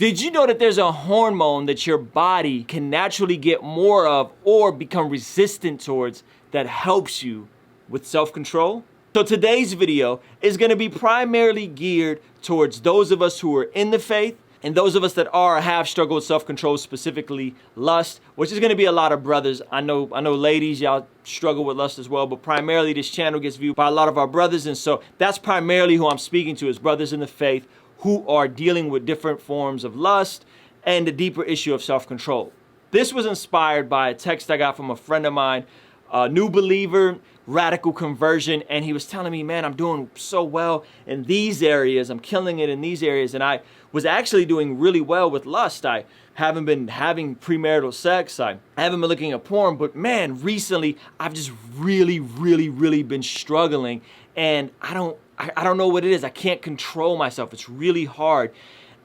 Did you know that there's a hormone that your body can naturally get more of or become resistant towards that helps you with self-control? So today's video is going to be primarily geared towards those of us who are in the faith and those of us that have struggled with self-control, specifically lust, which is going to be a lot of brothers. I know ladies, y'all struggle with lust as well, but primarily this channel gets viewed by a lot of our brothers, and so that's primarily who I'm speaking to, is brothers in the faith who are dealing with different forms of lust and the deeper issue of self-control. This was inspired by a text I got from a friend of mine, a new believer, radical conversion, and he was telling me, man, I'm doing so well in these areas, I'm killing it in these areas, and I was actually doing really well with lust. I haven't been having premarital sex, I haven't been looking at porn, but man, recently I've just really been struggling, and I don't know what it is. I can't control myself. It's really hard.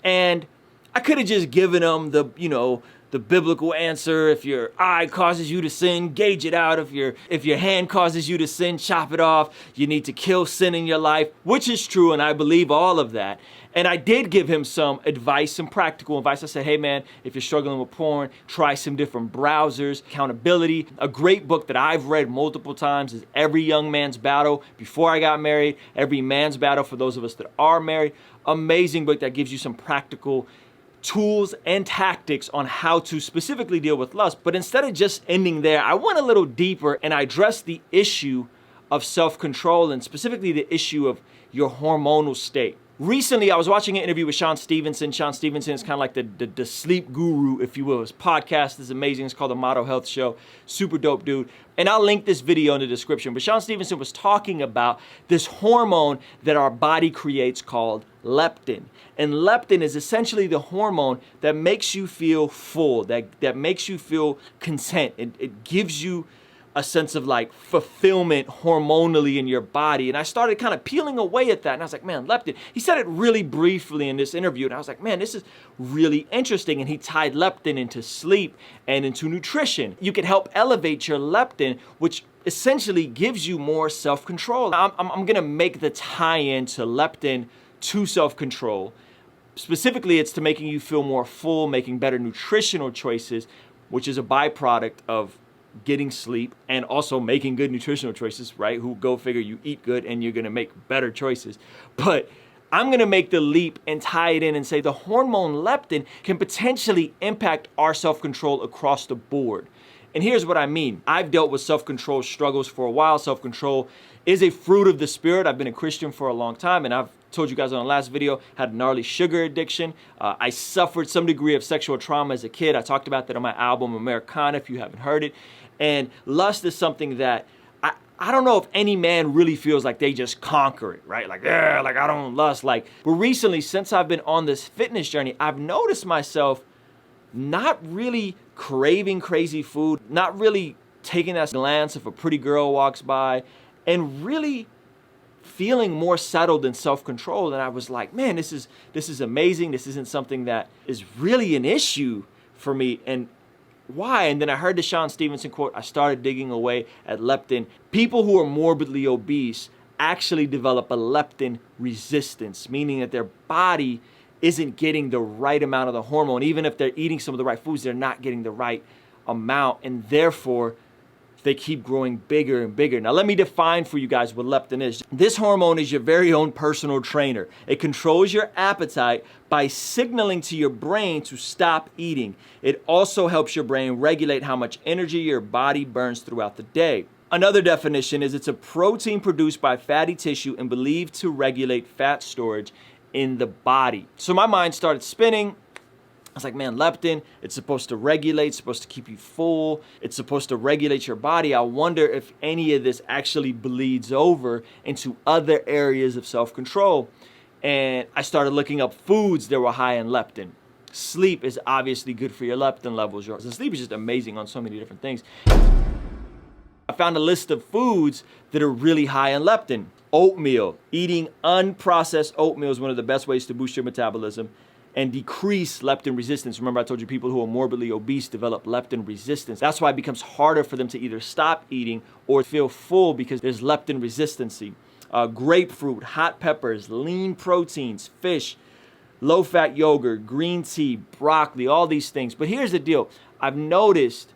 And I could have just given him the biblical answer. If your eye causes you to sin, gauge it out. If your hand causes you to sin, chop it off. You need to kill sin in your life, which is true, and I believe all of that. And I did give him some advice, some practical advice. I said, hey man, if you're struggling with porn, try some different browsers. Accountability. A great book that I've read multiple times is Every Young Man's Battle. Before I got married, Every Man's Battle for those of us that are married. Amazing book that gives you some practical tools and tactics on how to specifically deal with lust. But instead of just ending there, I went a little deeper and I addressed the issue of self-control and specifically the issue of your hormonal state. Recently, I was watching an interview with Sean Stevenson. Sean Stevenson is kind of like the sleep guru, if you will. His podcast is amazing. It's called The Model Health Show. Super dope dude. And I'll link this video in the description. But Sean Stevenson was talking about this hormone that our body creates called leptin. And leptin is essentially the hormone that makes you feel full, that makes you feel content. It gives you a sense of like fulfillment hormonally in your body. And I started kind of peeling away at that. And I was like, man, leptin. He said it really briefly in this interview. And I was like, man, this is really interesting. And he tied leptin into sleep and into nutrition. You can help elevate your leptin, which essentially gives you more self-control. I'm gonna make the tie-in to leptin to self-control. Specifically, it's to making you feel more full, making better nutritional choices, which is a byproduct of getting sleep and also making good nutritional choices, right? Who go figure, you eat good and you're gonna make better choices. But I'm gonna make the leap and tie it in and say the hormone leptin can potentially impact our self-control across the board. And here's what I mean. I've dealt with self-control struggles for a while. Self-control is a fruit of the spirit. I've been a Christian for a long time, and I've told you guys on the last video, had a gnarly sugar addiction. I suffered some degree of sexual trauma as a kid. I talked about that on my album, Americana, if you haven't heard it. And lust is something that I don't know if any man really feels like they just conquer it, right? Like, yeah, like I don't lust. But recently, since I've been on this fitness journey, I've noticed myself not really craving crazy food, not really taking that glance if a pretty girl walks by, and really feeling more settled and self-controlled. And I was like, man, this is amazing. This isn't something that is really an issue for me. And why? And then I heard the Sean Stevenson quote. I started digging away at leptin. People who are morbidly obese actually develop a leptin resistance, meaning that their body isn't getting the right amount of the hormone. Even if they're eating some of the right foods, they're not getting the right amount, and therefore they keep growing bigger and bigger. Now let me define for you guys what leptin is. This hormone is your very own personal trainer. It controls your appetite by signaling to your brain to stop eating. It also helps your brain regulate how much energy your body burns throughout the day. Another definition is it's a protein produced by fatty tissue and believed to regulate fat storage in the body. So my mind started spinning. I was like, man, leptin, it's supposed to regulate, it's supposed to keep you full, it's supposed to regulate your body. I wonder if any of this actually bleeds over into other areas of self-control. And I started looking up foods that were high in leptin. Sleep is obviously good for your leptin levels. And sleep is just amazing on so many different things. I found a list of foods that are really high in leptin. Oatmeal. Eating unprocessed oatmeal is one of the best ways to boost your metabolism and decrease leptin resistance. Remember, I told you people who are morbidly obese develop leptin resistance. That's why it becomes harder for them to either stop eating or feel full because there's leptin resistance. Grapefruit, hot peppers, lean proteins, fish, low-fat yogurt, green tea, broccoli, all these things. But here's the deal. I've noticed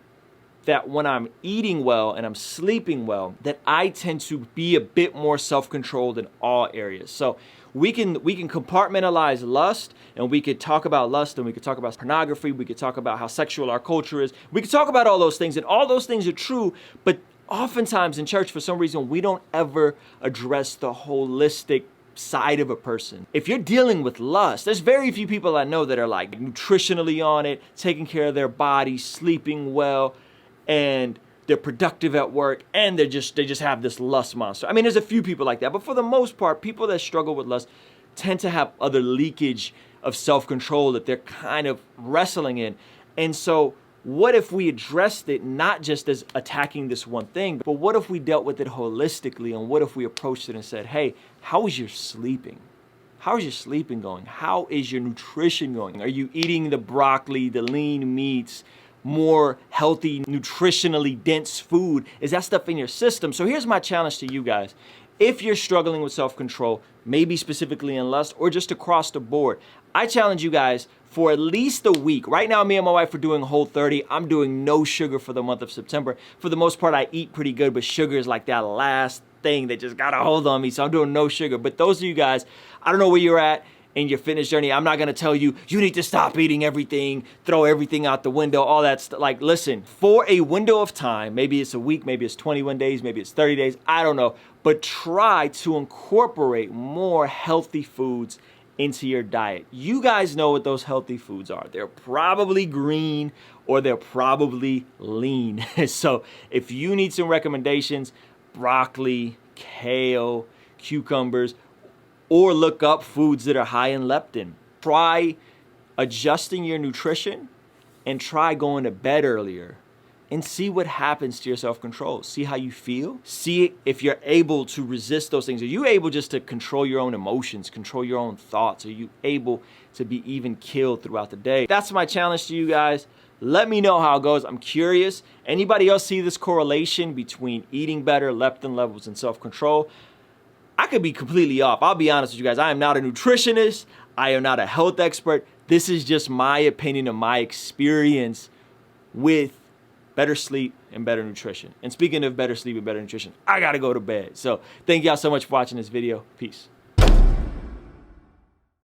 that when I'm eating well and I'm sleeping well, that I tend to be a bit more self-controlled in all areas. So we can compartmentalize lust, and we could talk about lust, and we could talk about pornography, we could talk about how sexual our culture is. We could talk about all those things, and all those things are true, but oftentimes in church, for some reason, we don't ever address the holistic side of a person. If you're dealing with lust, there's very few people I know that are like nutritionally on it, taking care of their body, sleeping well, and they're productive at work, and they just have this lust monster. I mean, there's a few people like that, but for the most part, people that struggle with lust tend to have other leakage of self-control that they're kind of wrestling in. And so what if we addressed it not just as attacking this one thing, but what if we dealt with it holistically, and what if we approached it and said, hey, how is your sleeping? How is your sleeping going? How is your nutrition going? Are you eating the broccoli, the lean meats, more healthy, nutritionally dense food? Is that stuff in your system? So here's my challenge to you guys. If you're struggling with self-control, maybe specifically in lust or just across the board, I challenge you guys for at least a week. Right now, me and my wife are doing Whole30. I'm doing no sugar for the month of September. For the most part, I eat pretty good, but sugar is like that last thing that just got a hold on me. So I'm doing no sugar. But those of you guys, I don't know where you're at in your fitness journey. I'm not going to tell you, you need to stop eating everything, throw everything out the window, all that stuff. Like, listen, for a window of time, maybe it's a week, maybe it's 21 days, maybe it's 30 days, I don't know. But try to incorporate more healthy foods into your diet. You guys know what those healthy foods are. They're probably green or they're probably lean. So if you need some recommendations, broccoli, kale, cucumbers, or look up foods that are high in leptin. Try adjusting your nutrition and try going to bed earlier and see what happens to your self-control. See how you feel. See if you're able to resist those things. Are you able just to control your own emotions, control your own thoughts? Are you able to be even killed throughout the day? That's my challenge to you guys. Let me know how it goes. I'm curious. Anybody else see this correlation between eating better, leptin levels, and self-control? I could be completely off. I'll be honest with you guys. I am not a nutritionist. I am not a health expert. This is just my opinion and my experience with better sleep and better nutrition. And speaking of better sleep and better nutrition, I gotta go to bed. So thank y'all so much for watching this video. Peace.